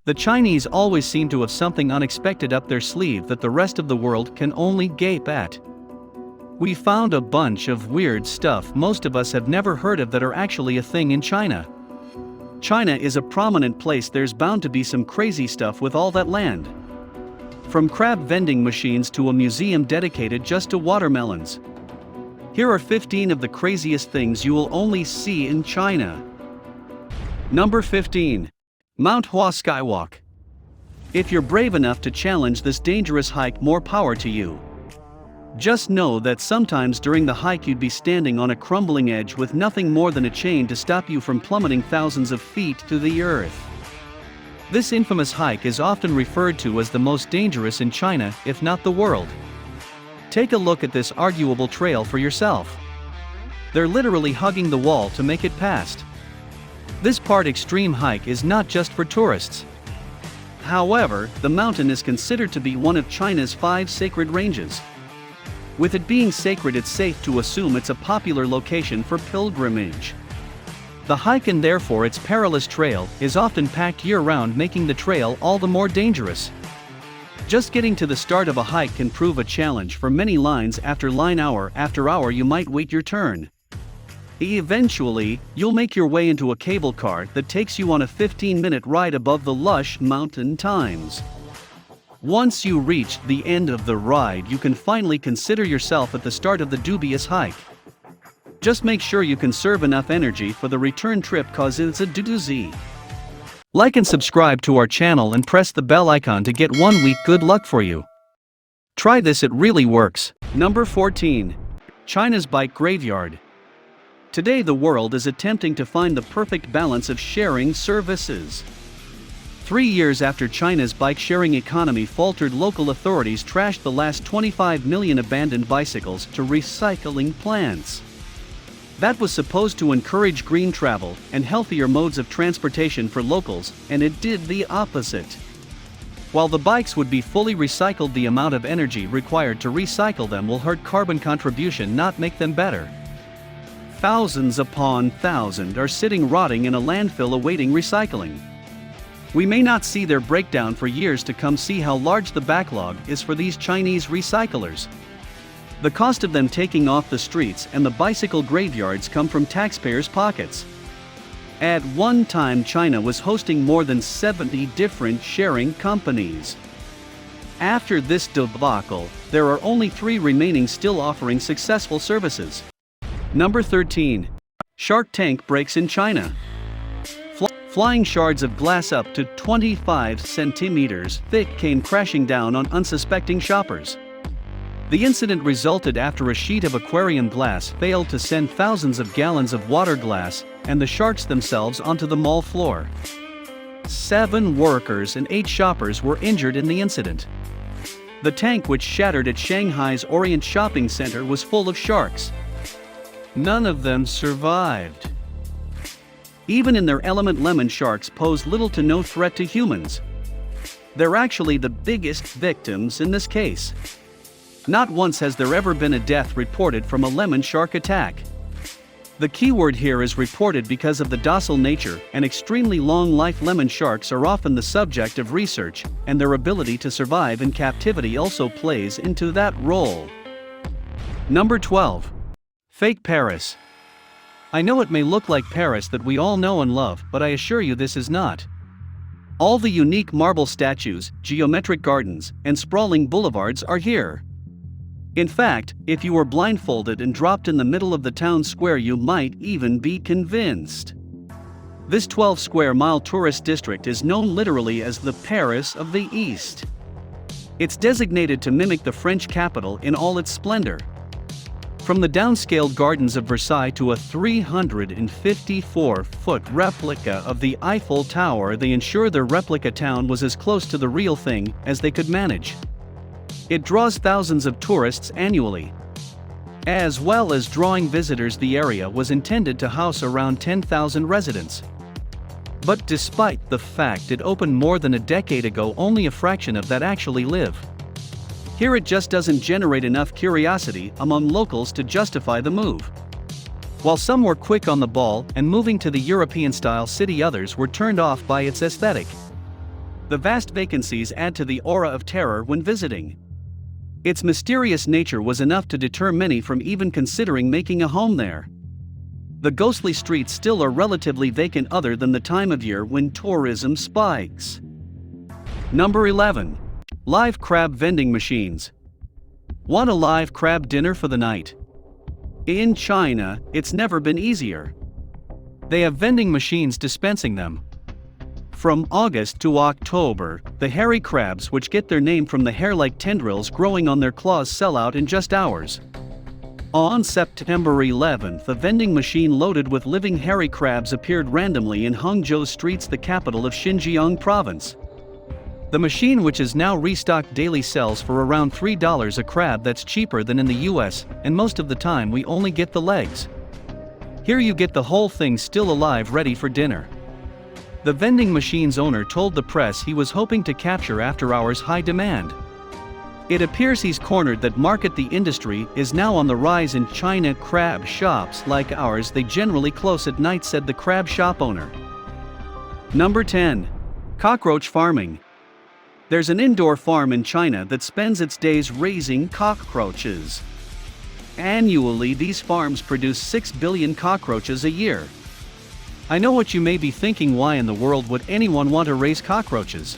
The Chinese always seem to have something unexpected up their sleeve that the rest of the world can only gape at. We found a bunch of weird stuff most of us have never heard of that are actually a thing in China. China is a prominent place, there's bound to be some crazy stuff with all that land. From crab vending machines to a museum dedicated just to watermelons. Here are 15 of the craziest things you will only see in China. Number 15. Mount Hua Skywalk. If you're brave enough to challenge this dangerous hike, more power to you. Just know that sometimes during the hike you'd be standing on a crumbling edge with nothing more than a chain to stop you from plummeting thousands of feet to the earth. This infamous hike is often referred to as the most dangerous in China, if not the world. Take a look at this arguable trail for yourself. They're literally hugging the wall to make it past. This part extreme hike is not just for tourists. However, the mountain is considered to be one of China's 5 sacred ranges. With it being sacred, it's safe to assume it's a popular location for pilgrimage. The hike, and therefore its perilous trail, is often packed year-round, making the trail all the more dangerous. Just getting to the start of a hike can prove a challenge, for many lines after line, hour after hour you might wait your turn. Eventually, you'll make your way into a cable car that takes you on a 15-minute ride above the lush mountain thymes. Once you reach the end of the ride, you can finally consider yourself at the start of the dubious hike. Just make sure you conserve enough energy for the return trip, cause it's a doozy. Like and subscribe to our channel and press the bell icon to get 1 week good luck for you. Try this, it really works. Number 14. China's Bike Graveyard. Today the world is attempting to find the perfect balance of sharing services. 3 years after China's bike-sharing economy faltered, local authorities trashed the last 25 million abandoned bicycles to recycling plants. That was supposed to encourage green travel and healthier modes of transportation for locals, and it did the opposite. While the bikes would be fully recycled, the amount of energy required to recycle them will hurt carbon contribution, not make them better. Thousands upon thousands are sitting rotting in a landfill awaiting recycling. We may not see their breakdown for years to come. See how large the backlog is for these Chinese recyclers. The cost of them taking off the streets and the bicycle graveyards come from taxpayers' pockets. At one time, China was hosting more than 70 different sharing companies. After this debacle, there are only 3 remaining still offering successful services. Number 13. Shark Tank breaks in China. Flying shards of glass up to 25 centimeters thick came crashing down on unsuspecting shoppers. The incident resulted after a sheet of aquarium glass failed to send thousands of gallons of water glass and the sharks themselves onto the mall floor. 7 workers and 8 shoppers were injured in the incident. The tank, which shattered at Shanghai's Orient Shopping Center, was full of sharks. None of them survived. Even in their element, lemon sharks pose little to no threat to humans. They're actually the biggest victims in this case. Not once has there ever been a death reported from a lemon shark attack. The keyword here is reported because of the docile nature and extremely long life. Lemon sharks are often the subject of research, and their ability to survive in captivity also plays into that role. Number 12. Fake Paris. I know it may look like Paris that we all know and love, but I assure you this is not. All the unique marble statues, geometric gardens, and sprawling boulevards are here. In fact, if you were blindfolded and dropped in the middle of the town square, you might even be convinced. This 12 square mile tourist district is known literally as the Paris of the East. It's designated to mimic the French capital in all its splendor. From the downscaled gardens of Versailles to a 354-foot replica of the Eiffel Tower, they ensure their replica town was as close to the real thing as they could manage. It draws thousands of tourists annually. As well as drawing visitors, the area was intended to house around 10,000 residents. But despite the fact it opened more than a decade ago, only a fraction of that actually live. Here it just doesn't generate enough curiosity among locals to justify the move. While some were quick on the ball and moving to the European-style city, others were turned off by its aesthetic. The vast vacancies add to the aura of terror when visiting. Its mysterious nature was enough to deter many from even considering making a home there. The ghostly streets still are relatively vacant other than the time of year when tourism spikes. Number 11. Live crab vending machines. Want a live crab dinner for the night? In China, it's never been easier. They have vending machines dispensing them. From August to October, the hairy crabs, which get their name from the hair-like tendrils growing on their claws, sell out in just hours. On September 11th, a vending machine loaded with living hairy crabs appeared randomly in Hangzhou streets, the capital of Xinjiang province. The machine, which is now restocked daily, sells for around $3 a crab. That's cheaper than in the US, and most of the time we only get the legs. Here you get the whole thing still alive, ready for dinner. The vending machine's owner told the press he was hoping to capture after-hours high demand. It appears he's cornered that market. The industry is now on the rise in China. Crab shops like ours, they generally close at night, said the crab shop owner. Number 10. Cockroach farming. There's an indoor farm in China that spends its days raising cockroaches. Annually, these farms produce 6 billion cockroaches a year. I know what you may be thinking: why in the world would anyone want to raise cockroaches?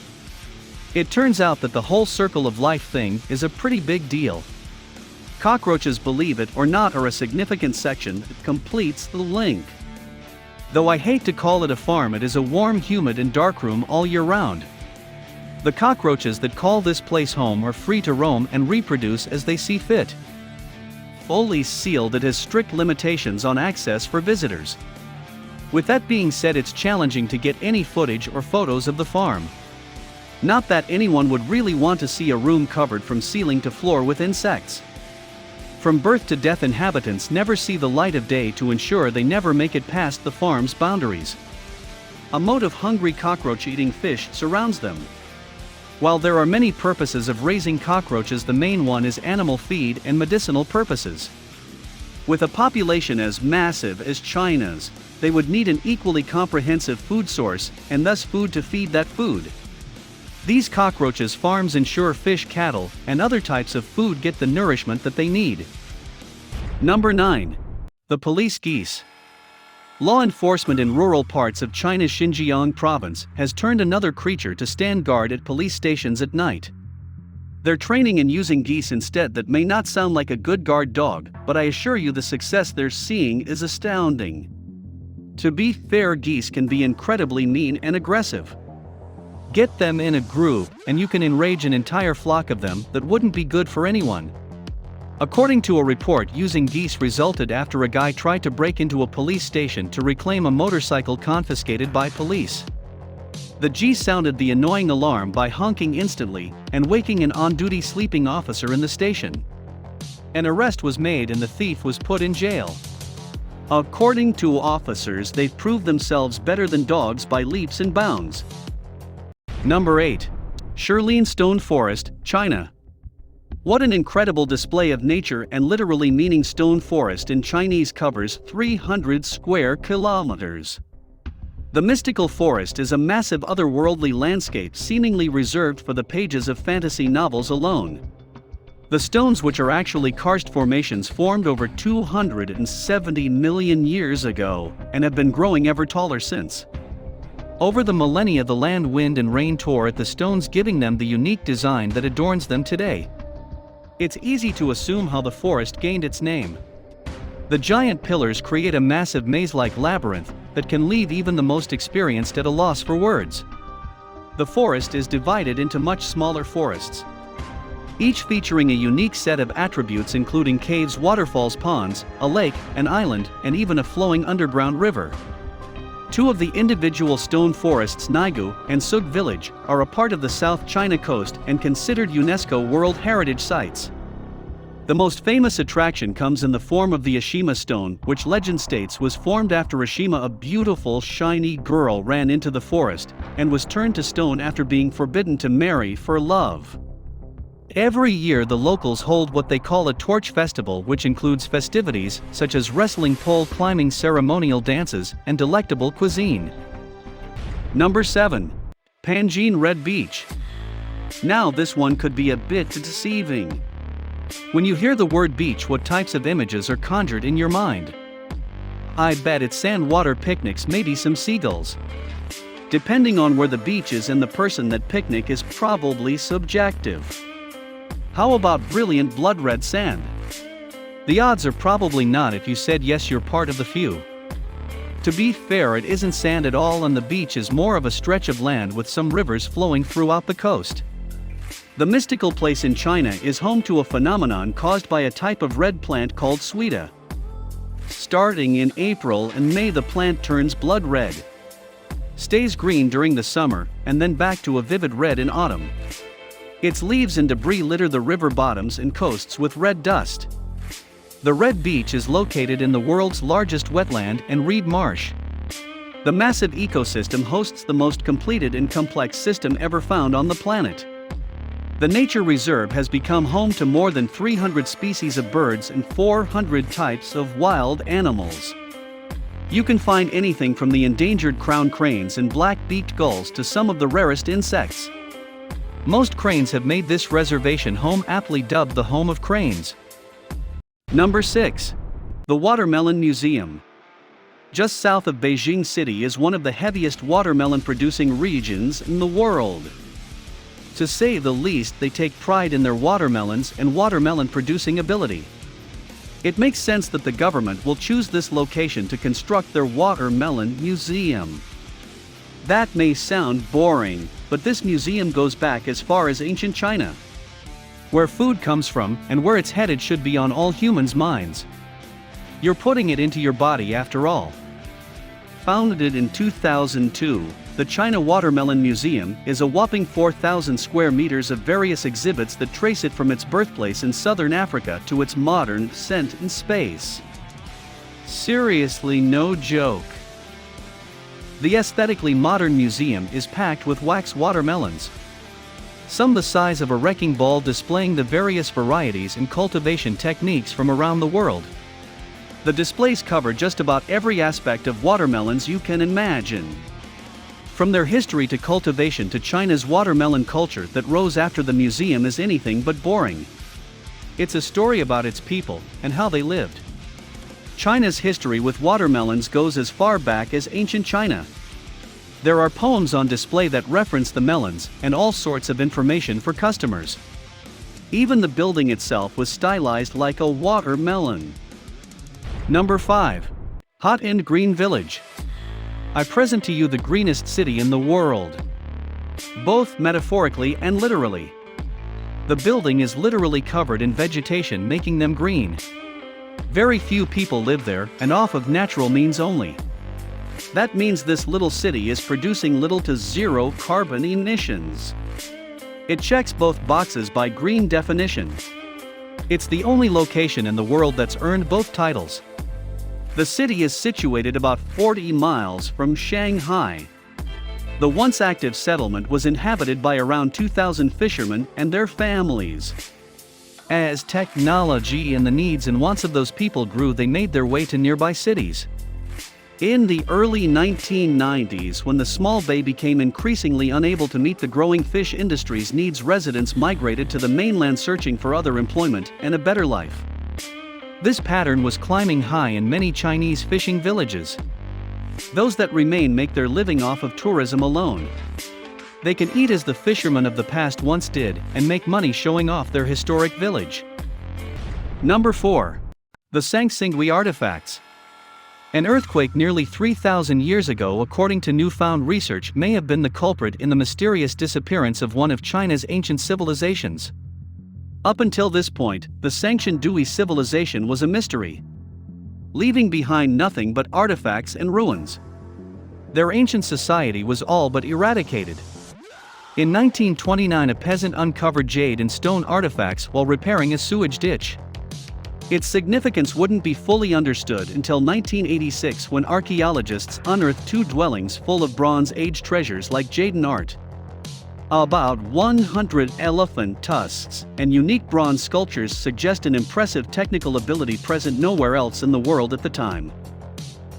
It turns out that the whole circle of life thing is a pretty big deal. Cockroaches, believe it or not, are a significant section that completes the link. Though I hate to call it a farm, it is a warm, humid and dark room all year round. The cockroaches that call this place home are free to roam and reproduce as they see fit. Fully sealed, it has strict limitations on access for visitors. With that being said, it's challenging to get any footage or photos of the farm. Not that anyone would really want to see a room covered from ceiling to floor with insects. From birth to death, inhabitants never see the light of day to ensure they never make it past the farm's boundaries. A moat of hungry cockroach-eating fish surrounds them. While there are many purposes of raising cockroaches, the main one is animal feed and medicinal purposes. With a population as massive as China's, they would need an equally comprehensive food source, and thus food to feed that food. These cockroaches farms ensure fish, cattle, and other types of food get the nourishment that they need. Number 9. The police geese. Law enforcement in rural parts of China's Xinjiang province has turned another creature to stand guard at police stations at night. They're training in using geese instead. That may not sound like a good guard dog, but I assure you the success they're seeing is astounding. To be fair, geese can be incredibly mean and aggressive. Get them in a group, and you can enrage an entire flock of them that wouldn't be good for anyone. According to a report, using geese resulted after a guy tried to break into a police station to reclaim a motorcycle confiscated by police. The Geese sounded the annoying alarm by honking instantly and waking an on-duty sleeping officer in the station. An arrest was made and the thief was put in jail. According to officers, they've proved themselves better than dogs by leaps and bounds. Number 8. Cherlin Stone Forest, China. What an incredible display of nature, and literally meaning stone forest in Chinese covers 300 square kilometers. The mystical forest is a massive otherworldly landscape seemingly reserved for the pages of fantasy novels alone. The stones, which are actually karst formations, formed over 270 million years ago and have been growing ever taller since. Over the millennia, the land, wind and rain tore at the stones, giving them the unique design that adorns them today. It's easy to assume how the forest gained its name. The giant pillars create a massive maze-like labyrinth that can leave even the most experienced at a loss for words. The forest is divided into much smaller forests, each featuring a unique set of attributes, including caves, waterfalls, ponds, a lake, an island, and even a flowing underground river. Two of the individual stone forests, Naigu and Sug Village, are a part of the South China coast and considered UNESCO World Heritage Sites. The most famous attraction comes in the form of the Ashima stone, which legend states was formed after Ashima, a beautiful, shiny girl, ran into the forest and was turned to stone after being forbidden to marry for love. Every year, the locals hold what they call a torch festival, which includes festivities such as wrestling, pole climbing, ceremonial dances, and delectable cuisine. Number 7. Panjin Red Beach. Now this one could be a bit deceiving. When you hear the word beach, what types of images are conjured in your mind? I bet it's sandwater picnics, maybe some seagulls. Depending on where the beach is and the person that picnic is probably subjective. How about brilliant blood red sand? The odds are probably not. If you said yes, you're part of the few. To be fair, it isn't sand at all, and the beach is more of a stretch of land with some rivers flowing throughout the coast. The mystical place in China is home to a phenomenon caused by a type of red plant called suida. Starting in April and May, the plant turns blood red, stays green during the summer, and then back to a vivid red in autumn. Its leaves and debris litter the river bottoms and coasts with red dust. The Red Beach is located in the world's largest wetland and reed marsh. The massive ecosystem hosts the most completed and complex system ever found on the planet. The nature reserve has become home to more than 300 species of birds and 400 types of wild animals. You can find anything from the endangered crown cranes and black-beaked gulls to some of the rarest insects. Most cranes have made this reservation home, aptly dubbed the home of cranes. Number 6. The Watermelon Museum. Just south of Beijing City is one of the heaviest watermelon-producing regions in the world. To say the least, they take pride in their watermelons and watermelon-producing ability. It makes sense that the government will choose this location to construct their Watermelon Museum. That may sound boring, but this museum goes back as far as ancient China. Where food comes from and where it's headed should be on all humans' minds. You're putting it into your body after all. Founded in 2002, the China Watermelon Museum is a whopping 4,000 square meters of various exhibits that trace it from its birthplace in southern Africa to its modern ascent in space. Seriously, no joke. The aesthetically modern museum is packed with wax watermelons, some the size of a wrecking ball, displaying the various varieties and cultivation techniques from around the world. The displays cover just about every aspect of watermelons you can imagine. From their history to cultivation to China's watermelon culture that rose after the museum is anything but boring. It's a story about its people and how they lived. China's history with watermelons goes as far back as ancient China. There are poems on display that reference the melons and all sorts of information for customers. Even the building itself was stylized like a watermelon. Number 5. Hot and Green Village. I present to you the greenest city in the world. Both metaphorically and literally. The building is literally covered in vegetation, making them green. Very few people live there, and off of natural means only. That means this little city is producing little to zero carbon emissions. It checks both boxes by green definition. It's the only location in the world that's earned both titles. The city is situated about 40 miles from Shanghai. The once active settlement was inhabited by around 2,000 fishermen and their families. As technology and the needs and wants of those people grew, they made their way to nearby cities. In the early 1990s, when the small bay became increasingly unable to meet the growing fish industry's needs, residents migrated to the mainland searching for other employment and a better life. This pattern was climbing high in many Chinese fishing villages. Those that remain make their living off of tourism alone. They can eat as the fishermen of the past once did and make money showing off their historic village. Number 4. The Xiangshui Artifacts. An earthquake nearly 3,000 years ago, according to newfound research, may have been the culprit in the mysterious disappearance of one of China's ancient civilizations. Up until this point, the Xiangshui civilization was a mystery, leaving behind nothing but artifacts and ruins. Their ancient society was all but eradicated. In 1929, a peasant uncovered jade and stone artifacts while repairing a sewage ditch. Its significance wouldn't be fully understood until 1986, when archaeologists unearthed 2 dwellings full of Bronze Age treasures like jaden art, about 100 elephant tusks, and unique bronze sculptures suggest an impressive technical ability present nowhere else in the world at the time.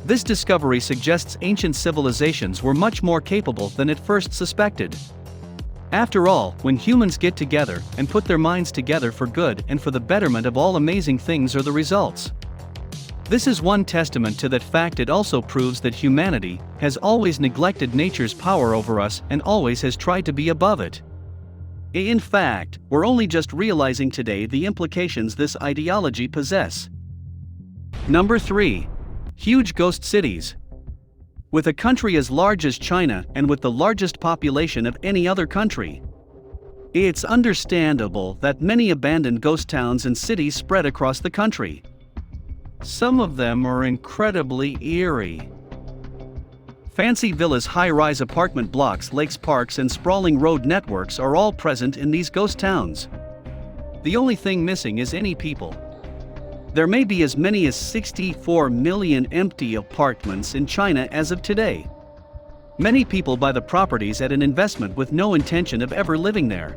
This discovery suggests ancient civilizations were much more capable than at first suspected. After all, when humans get together and put their minds together for good and for the betterment of all, amazing things are the results. This is one testament to that fact. It also proves that humanity has always neglected nature's power over us and always has tried to be above it. In fact, we're only just realizing today the implications this ideology possess. Number 3. Huge ghost cities. With a country as large as China and with the largest population of any other country, it's understandable that many abandoned ghost towns and cities spread across the country. Some of them are incredibly eerie. Fancy villas, high-rise apartment blocks, lakes, parks, and sprawling road networks are all present in these ghost towns. The only thing missing is any people. There may be as many as 64 million empty apartments in China as of today. Many people buy the properties at an investment with no intention of ever living there.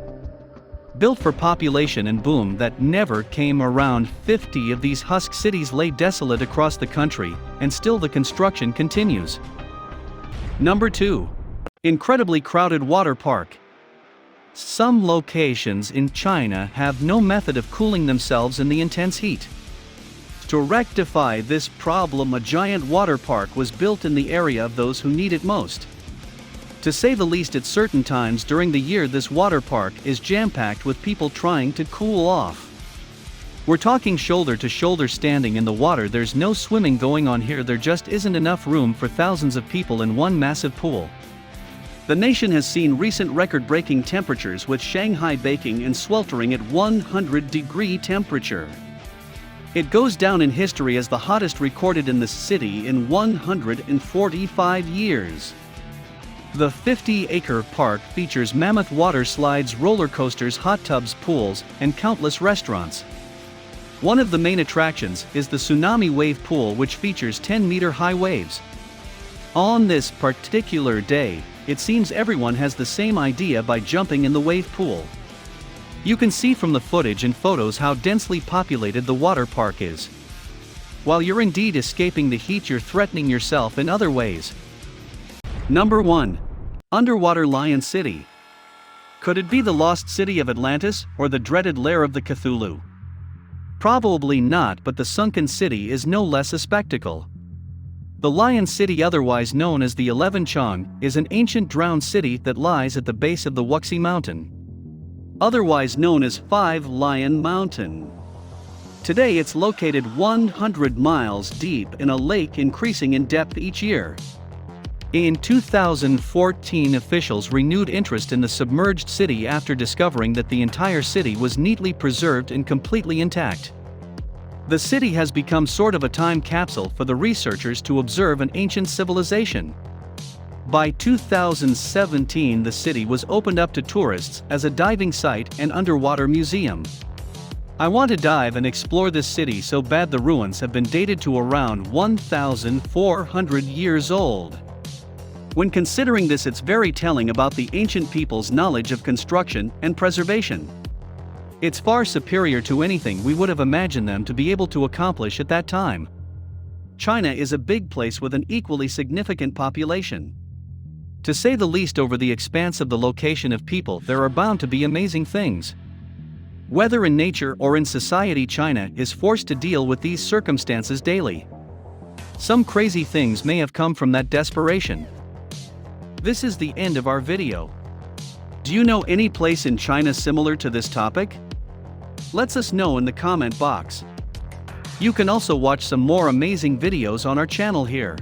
Built for population and boom that never came around, 50 of these husk cities lay desolate across the country, and still the construction continues. Number 2. Incredibly crowded water park. Some locations in China have no method of cooling themselves in the intense heat. To rectify this problem, a giant water park was built in the area of those who need it most. To say the least, at certain times during the year this water park is jam-packed with people trying to cool off. We're talking shoulder to shoulder standing in the water. There's no swimming going on here. There just isn't enough room for thousands of people in one massive pool. The nation has seen recent record-breaking temperatures, with Shanghai baking and sweltering at 100-degree temperature. It goes down in history as the hottest recorded in the city in 145 years. The 50-acre park features mammoth water slides, roller coasters, hot tubs, pools, and countless restaurants. One of the main attractions is the tsunami wave pool, which features 10-meter-high waves. On this particular day, it seems everyone has the same idea by jumping in the wave pool. You can see from the footage and photos how densely populated the water park is. While you're indeed escaping the heat, you're threatening yourself in other ways. Number 1. Underwater Lion City. Could it be the lost city of Atlantis, or the dreaded lair of the Cthulhu? Probably not, but the sunken city is no less a spectacle. The Lion City, otherwise known as the 11 Chang, is an ancient drowned city that lies at the base of the Wuxi Mountain, otherwise known as Five Lion Mountain. Today it's located 100 miles deep in a lake, increasing in depth each year. In 2014, officials renewed interest in the submerged city after discovering that the entire city was neatly preserved and completely intact. The city has become sort of a time capsule for the researchers to observe an ancient civilization. By 2017, the city was opened up to tourists as a diving site and underwater museum. I want to dive and explore this city so bad. The ruins have been dated to around 1,400 years old. When considering this, it's very telling about the ancient people's knowledge of construction and preservation. It's far superior to anything we would have imagined them to be able to accomplish at that time. China is a big place with an equally significant population. To say the least, over the expanse of the location of people, there are bound to be amazing things. Whether in nature or in society, China is forced to deal with these circumstances daily. Some crazy things may have come from that desperation. This is the end of our video. Do you know any place in China similar to this topic? Let us know in the comment box. You can also watch some more amazing videos on our channel here.